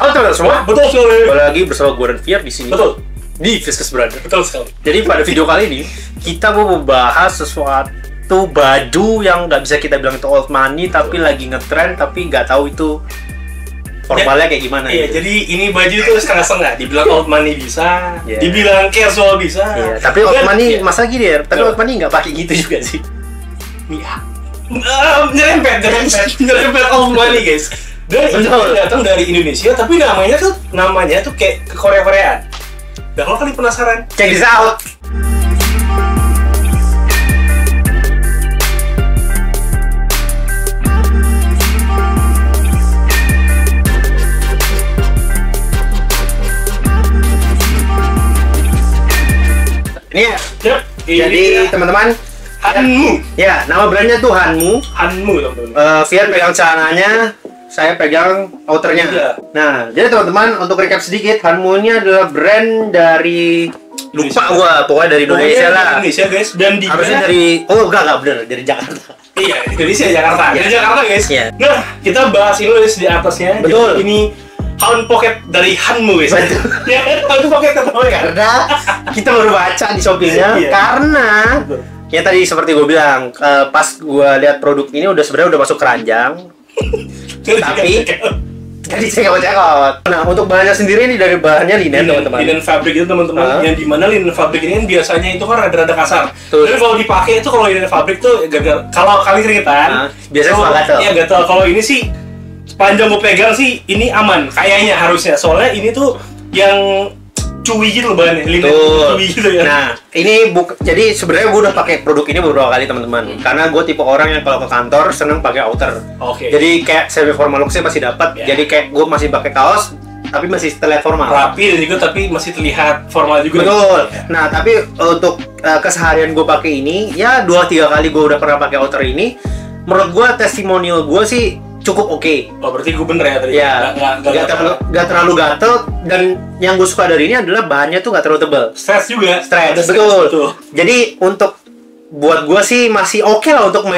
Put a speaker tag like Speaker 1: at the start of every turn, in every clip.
Speaker 1: Halo teman-teman semua,
Speaker 2: Betul sekali.
Speaker 1: kembali lagi bersama gue dan Fiar di sini.
Speaker 2: Betul.
Speaker 1: Di Fiskus Brother.
Speaker 2: Betul sekali.
Speaker 1: Jadi pada video kali ini kita mau membahas sesuatu baju yang nggak bisa kita bilang itu old money tapi lagi ngetrend tapi nggak tahu itu formalnya kayak gimana.
Speaker 2: Iya,
Speaker 1: gitu.
Speaker 2: jadi ini baju itu setengah-setengah. Dibilang old money bisa,
Speaker 1: Iya.
Speaker 2: dibilang casual bisa.
Speaker 1: Iya, tapi old
Speaker 2: Dan-
Speaker 1: money
Speaker 2: iya.
Speaker 1: masa gini ya? Tapi
Speaker 2: Iya.
Speaker 1: old money nggak pakai gitu juga sih.
Speaker 2: Iya. Nyerempet old money guys. Dan ini
Speaker 1: Betul.
Speaker 2: datang dari Indonesia, tapi namanya tuh kayak ke Korea-Koreaan. Dan kalau kalian penasaran,
Speaker 1: Check this out. Ini ya.
Speaker 2: yep,
Speaker 1: Jadi teman-teman,
Speaker 2: Hanmu,
Speaker 1: ya nama brandnya tuh Hanmu.
Speaker 2: Hanmu teman-teman.
Speaker 1: Fiar pegang celananya, saya pegang outernya.
Speaker 2: Iya.
Speaker 1: Nah, jadi teman-teman untuk recap sedikit, Hanmu ini adalah brand dari lupa gua, pokoknya dari Indonesia
Speaker 2: Pokoknya
Speaker 1: lah.
Speaker 2: dari Indonesia guys, dan dia
Speaker 1: Harusnya dari enggak bener, dari Jakarta.
Speaker 2: Iya, Indonesia, Jakarta.
Speaker 1: Iya.
Speaker 2: Dari Jakarta guys.
Speaker 1: Iya.
Speaker 2: Nah, kita bahas ini guys di atasnya.
Speaker 1: Betul.
Speaker 2: Jadi, ini Hound Pocket dari Hanmu guys.
Speaker 1: Betul.
Speaker 2: Ya, Hound Pocket ketemu kan?
Speaker 1: Karena kita baru baca di Shopee-nya,
Speaker 2: Iya.
Speaker 1: karena ya tadi seperti gue bilang, pas gue lihat produk ini sebenarnya udah masuk keranjang. Tapi jadi saya cekot. Nah, untuk bahannya sendiri ini dari bahannya linen teman-teman.
Speaker 2: Linen fabric itu teman-teman, yang dimana linen fabric ini kan biasanya itu kan rada-rada kasar.
Speaker 1: Betul.
Speaker 2: Dan kalau dipakai itu kalau linen fabric tuh kalau kali keringetan,
Speaker 1: Nah, biasanya suka gatel.
Speaker 2: Iya gatel. Kalau ini sih sepanjang gue pegang sih ini aman, kayaknya harusnya. Soalnya ini tuh yang cuy gitu loh bahannya, linen
Speaker 1: Betul.
Speaker 2: cuy gitu ya.
Speaker 1: Nah, ini jadi sebenarnya gue udah pakai produk ini beberapa kali teman-teman. Karena gue tipe orang yang kalau ke kantor seneng pakai outer.
Speaker 2: Oke.
Speaker 1: Jadi kayak semi formal look-nya masih dapat.
Speaker 2: Ya.
Speaker 1: Jadi kayak gue masih pakai kaos tapi masih terlihat formal.
Speaker 2: Rapi dan juga tapi masih terlihat formal juga.
Speaker 1: Betul.
Speaker 2: Ya.
Speaker 1: Nah, tapi untuk keseharian gue pakai ini, ya 2-3 kali gue udah pernah pakai outer ini. Menurut gue testimonial gue sih cukup oke.
Speaker 2: Oh berarti gue bener ya tadi.
Speaker 1: Ya, nggak terlalu gatel, dan yang gue suka dari ini adalah bahannya tuh nggak terlalu tebal.
Speaker 2: Stretch juga.
Speaker 1: Stretch,
Speaker 2: Ada
Speaker 1: betul. Jadi untuk buat gue sih masih oke lah untuk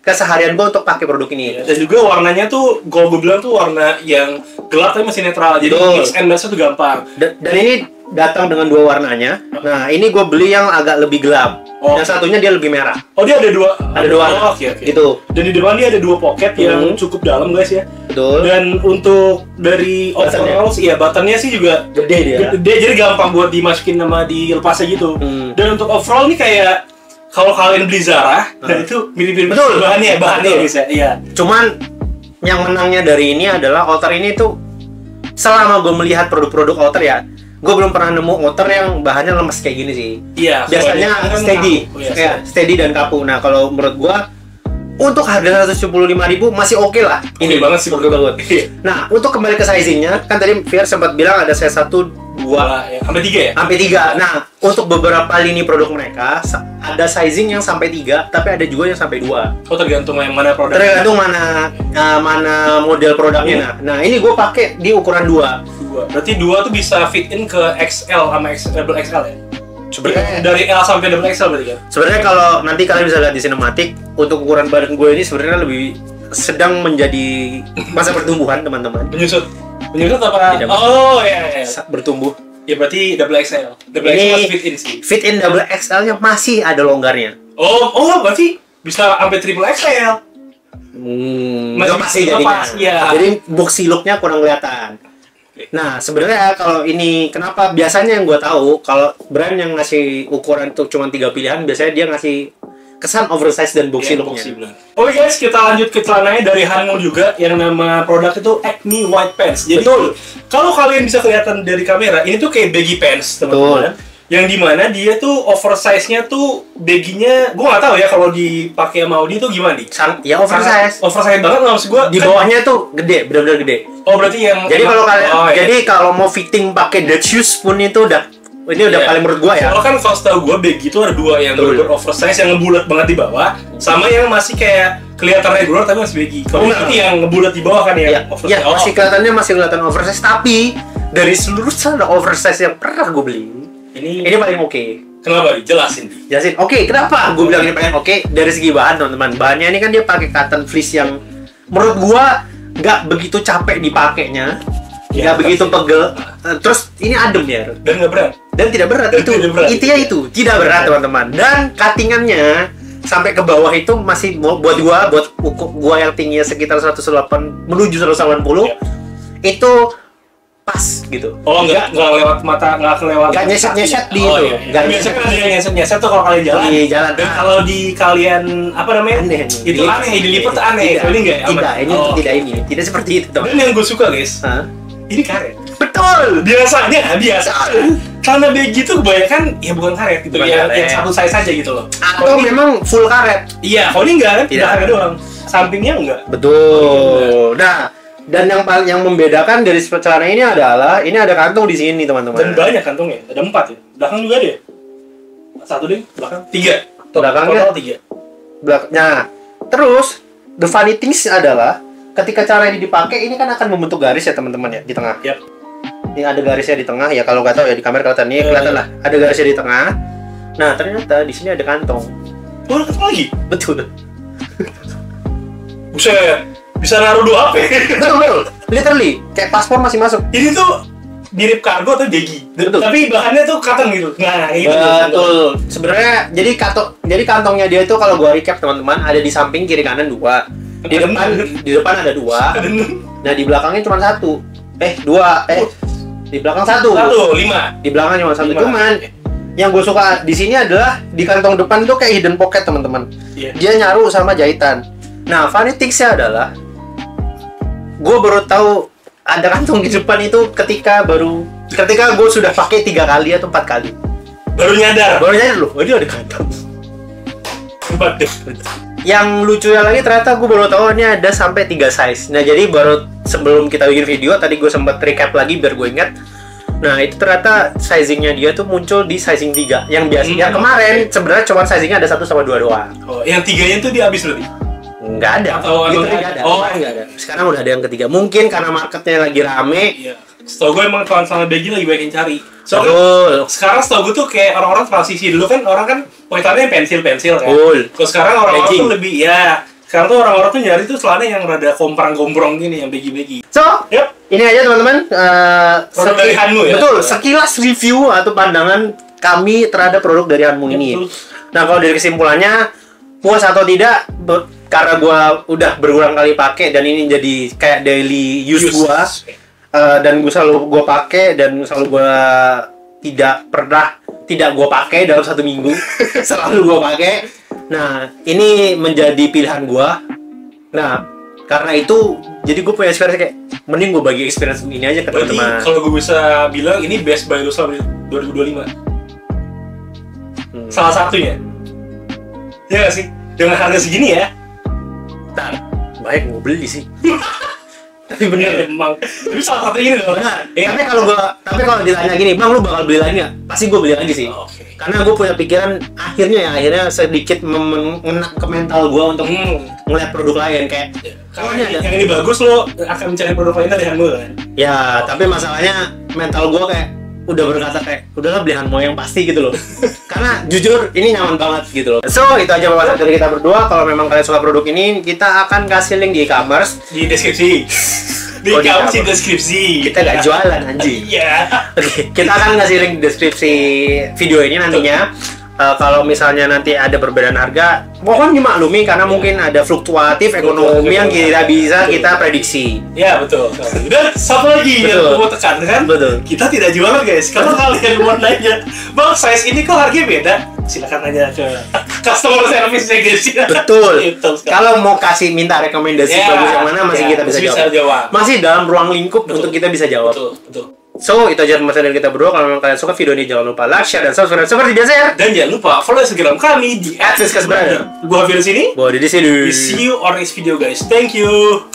Speaker 1: keseharian gue untuk pakai produk ini.
Speaker 2: Dan juga warnanya tuh, kalau gue bilang tuh warna yang gelap tapi masih netral. Jadi
Speaker 1: Betul.
Speaker 2: mix and match tuh gampang.
Speaker 1: Dan ini datang dengan 2 warnanya. Nah, ini gue beli yang agak lebih gelap.
Speaker 2: Oh.
Speaker 1: Yang satunya dia lebih merah.
Speaker 2: Oh dia ada dua.
Speaker 1: Ada 2 warna.
Speaker 2: Oh, oke.
Speaker 1: Gitu.
Speaker 2: Dan di depan dia ada 2 pocket yang cukup dalam guys ya.
Speaker 1: Betul.
Speaker 2: Dan untuk dari
Speaker 1: Buttonnya.
Speaker 2: overall sih ya buttonnya sih juga
Speaker 1: Gede dia.
Speaker 2: gede, jadi gampang buat dimasukin sama dilepasnya gitu. Dan untuk overall nih kayak kalau kalian beli Zara, nah itu mirip-mirip
Speaker 1: Betul.
Speaker 2: bahannya
Speaker 1: Betul.
Speaker 2: bisa. Iya.
Speaker 1: Cuman yang menangnya dari ini adalah outer ini tuh, selama gue melihat produk-produk outer ya, gue belum pernah nemu outer yang bahannya lemes kayak gini sih.
Speaker 2: Iya.
Speaker 1: Biasanya
Speaker 2: soalnya kan
Speaker 1: steady,
Speaker 2: kaku. Oh, iya,
Speaker 1: ya, steady dan kaku. Nah, kalau menurut gue untuk harga 175.000 masih oke lah.
Speaker 2: Ini banget sih
Speaker 1: oke banget. Nah, untuk kembali ke sizingnya, kan tadi Fier sempat bilang ada size 1, 2,
Speaker 2: Ya, sampai 3 ya?
Speaker 1: sampai 3. Nah, untuk beberapa lini produk mereka ada sizing yang sampai 3, tapi ada juga yang sampai 2.
Speaker 2: Oh tergantung yang mana produknya.
Speaker 1: Tergantung mana model produknya. Nah, ini gue pakai di ukuran 2.
Speaker 2: Berarti 2 tuh bisa fit in ke XL sama double XL ya?
Speaker 1: Sebenarnya
Speaker 2: Dari L sampai double XL berarti kan?
Speaker 1: Sebenarnya kalau nanti kalian bisa lihat di sinematik, untuk ukuran badan gue ini sebenarnya lebih sedang menjadi masa pertumbuhan, teman-teman.
Speaker 2: Menyusut apa?
Speaker 1: Tidak.
Speaker 2: Oh iya.
Speaker 1: Bertumbuh.
Speaker 2: Ya berarti double XL. Double
Speaker 1: Ini
Speaker 2: XL masih fit in sih.
Speaker 1: Fit in double XL-nya masih ada longgarnya.
Speaker 2: Oh berarti bisa sampai triple XL.
Speaker 1: Nggak pasti jadinya.
Speaker 2: Pas, ya.
Speaker 1: Jadi boxy look-nya kurang kelihatan. Nah, sebenarnya kalau ini kenapa biasanya yang gue tahu kalau brand yang ngasih ukuran tuh cuma 3 pilihan, biasanya dia ngasih kesan oversize dan boxy look-nya.
Speaker 2: Oke guys, kita lanjut ke celananya dari Hanmu juga, yang nama produk itu Acne White Pants. Jadi
Speaker 1: Betul.
Speaker 2: kalau kalian bisa kelihatan dari kamera, ini tuh kayak baggy pants, teman-teman. Yang dimana dia tuh oversize-nya tuh baggy-nya, gue nggak tahu ya kalau dipakai sama Audi tuh gimana nih?
Speaker 1: Ya oversize.
Speaker 2: Oversize banget maksud gue.
Speaker 1: Di bawahnya tuh gede, benar-benar gede.
Speaker 2: Oh berarti yang
Speaker 1: Jadi kalau kalian,
Speaker 2: iya.
Speaker 1: jadi kalau mau fitting pakai dead shoes pun itu udah
Speaker 2: Iya.
Speaker 1: paling menurut gua ya.
Speaker 2: Soalnya kan kalau setahu gue baggy itu ada 2, yang
Speaker 1: Betul.
Speaker 2: bener oversize yang ngebulat banget di bawah, sama yang masih kayak kelihatan regular tapi masih baggy. Kalau
Speaker 1: Enggak.
Speaker 2: ini yang ngebulat di bawah kan ya?
Speaker 1: Ya, masih kelihatan oversize, tapi dari seluruh celana oversize yang pernah gue beli, ini paling oke.
Speaker 2: Kenapa? Jelasin.
Speaker 1: Jelasin. Oke, kenapa gue bilang ini paling oke? Dari segi bahan, teman-teman. Bahannya ini kan dia pakai cotton fleece yang menurut gua nggak begitu capek dipakainya. nggak begitu pegel. Terus ini adem ya.
Speaker 2: Dan nggak berat.
Speaker 1: Dan tidak berat.
Speaker 2: Dan tidak berat.
Speaker 1: Intinya itu tidak berat teman-teman. Dan cuttingannya sampai ke bawah itu masih buat gua yang tingginya sekitar 108 menuju 180 itu pas gitu.
Speaker 2: Oh nggak lewat mata, nggak kelewat.
Speaker 1: Nggak nyeset di
Speaker 2: oh,
Speaker 1: itu.
Speaker 2: iya. Biasanya kan ada yang nyeset tuh kalau kalian jalan.
Speaker 1: Di jalan.
Speaker 2: Dan kalau di kalian apa namanya?
Speaker 1: Aneh.
Speaker 2: Itu aneh, dilipat aneh. Kalau ini nggak?
Speaker 1: Tidak ini. Tidak seperti itu teman.
Speaker 2: Dan yang gue suka guys, ini karet.
Speaker 1: Betul.
Speaker 2: Biasanya celana baggy tuh kebanyakan ya bukan karet gitu, yang satu size aja gitu loh.
Speaker 1: Atau memang full karet.
Speaker 2: Iya, kalau ini enggak kan? Tidak karet doang. Sampingnya enggak.
Speaker 1: Betul. Nah, dan yang membedakan dari celana ini adalah ini ada kantong di sini teman-teman.
Speaker 2: Dan banyak kantongnya, ada 4 ya. Belakang juga ada. 1 deh, belakang 3.
Speaker 1: Belakangnya
Speaker 2: total 3.
Speaker 1: Nah, terus the funny things adalah ketika cara ini dipakai ini kan akan membentuk garis ya teman-teman ya di tengah.
Speaker 2: Yap.
Speaker 1: Ini ada garisnya di tengah ya, kalau nggak tahu ya di kamera kelihatan nih, kelihatan lah ada garisnya di tengah. Nah ternyata di sini ada kantong.
Speaker 2: Oh, ada kantong lagi?
Speaker 1: Betul.
Speaker 2: Buset, bisa naruh 2 HP.
Speaker 1: Betul. Literally kayak paspor masih masuk.
Speaker 2: Ini tuh mirip kargo atau baggy.
Speaker 1: Betul.
Speaker 2: Tapi bahannya tuh cotton gitu. Nah, itu.
Speaker 1: Betul. Sebenarnya jadi kantongnya dia itu kalau gua recap teman-teman ada di samping kiri kanan 2. Di depan ada 2. Nah di belakangnya cuma 1. 2. Di belakang 1.
Speaker 2: 5.
Speaker 1: Di belakang cuma 1. Cuman yang gue suka di sini adalah di kantong depan tuh kayak hidden pocket teman-teman.
Speaker 2: Yeah.
Speaker 1: Dia nyaru sama jahitan. Nah, funny things-nya adalah gue baru tahu ada kantong di depan itu ketika gue sudah pakai 3 kali atau 4 kali.
Speaker 2: Baru nyadar
Speaker 1: loh, ini ada kantong.
Speaker 2: Hebat deh.
Speaker 1: Yang lucunya lagi ternyata gue baru tahu ini ada sampai 3 size. Nah jadi baru sebelum kita bikin video tadi gue sempat recap lagi biar gue ingat. Nah itu ternyata sizingnya dia tuh muncul di sizing 3. Yang biasanya kemarin sebenarnya cuma sizingnya ada 1 sama 2 doang.
Speaker 2: Oh, yang 3-nya tuh dia habis berarti?
Speaker 1: Nggak ada.
Speaker 2: Atau
Speaker 1: nggak ada.
Speaker 2: Oh,
Speaker 1: nggak ada. Sekarang udah ada yang ketiga. Mungkin karena marketnya lagi rame.
Speaker 2: Iya. Setahu gue emang celana baggy lagi banyak yang cari.
Speaker 1: Betul.
Speaker 2: Sekarang setahu gue tuh kayak orang-orang transisi. Dulu kan orang kan pointernya pensil kan.
Speaker 1: Betul.
Speaker 2: Terus sekarang orang-orang tuh lebih sekarang tuh orang-orang tuh nyari tuh celana yang rada komprang-gombrong gini, yang baggy-baggy.
Speaker 1: So, ini aja teman-teman.
Speaker 2: Produk dari Hanmu ya.
Speaker 1: Betul. Sekilas review atau pandangan kami terhadap produk dari Hanmu ini.
Speaker 2: Betul.
Speaker 1: Nah, kalau dari kesimpulannya puas atau tidak, karena gue udah berulang kali pakai dan ini jadi kayak daily use gue. Dan gue selalu pakai dan selalu gue tidak gue pakai dalam 1 minggu. Selalu gue pakai. Nah ini menjadi pilihan gue. Nah karena itu jadi gue punya experience kayak mending gue bagi experience ini aja ke teman-teman.
Speaker 2: Kalau gue bisa bilang ini best buy lu selama 2025. Salah satunya. Ya gak sih? Dengan harga segini ya.
Speaker 1: Baik gue beli sih. Tapi bener
Speaker 2: emang. Tapi salah satu ini loh.
Speaker 1: Benar. Tapi kalau ditanya gini, Bang lu bakal beli lagi nggak? Pasti gue beli lagi sih.
Speaker 2: Okay.
Speaker 1: Karena gue punya pikiran akhirnya sedikit mengena ke mental gue untuk ngeliat produk lain kayak.
Speaker 2: Kalau yang ini bagus lo akan mencari produk lain dari Hanmu kan?
Speaker 1: Ya, tapi masalahnya mental gue kayak udah berkata kayak udahlah beli Hanmu yang pasti gitu loh. Karena jujur ini nyaman banget gitu loh. So itu aja pembahasan dari kita berdua. Kalau memang kalian suka produk ini, kita akan kasih link di e-commerce
Speaker 2: di deskripsi. Di deskripsi.
Speaker 1: Kita gak jualan anjing.
Speaker 2: Iya.
Speaker 1: Oke, kita akan ngasih link di deskripsi video ini nantinya. Kalau misalnya nanti ada perbedaan harga, mohon dimaklumi karena mungkin ada fluktuatif ekonomi yang tidak bisa kita prediksi.
Speaker 2: Ya betul. Dan satu lagi yang mau tekankan, kita tidak jualan guys. Kalau kalian mau nanya, Bang size ini kok harganya beda? Silakan nanya ke customer service ya guys.
Speaker 1: Betul. Kalau mau minta rekomendasi bagus yang mana masih kita bisa jawab. Masih dalam ruang lingkup untuk kita bisa jawab.
Speaker 2: Betul.
Speaker 1: So, itu aja pembahasan dari kita berdua. Kalau memang kalian suka video ini, jangan lupa like, share, dan subscribe seperti biasa ya.
Speaker 2: Dan jangan lupa follow Instagram kami di @fiscasbrother. Gua Virus ini.
Speaker 1: Gua di sini.
Speaker 2: We see you on next video guys. Thank you.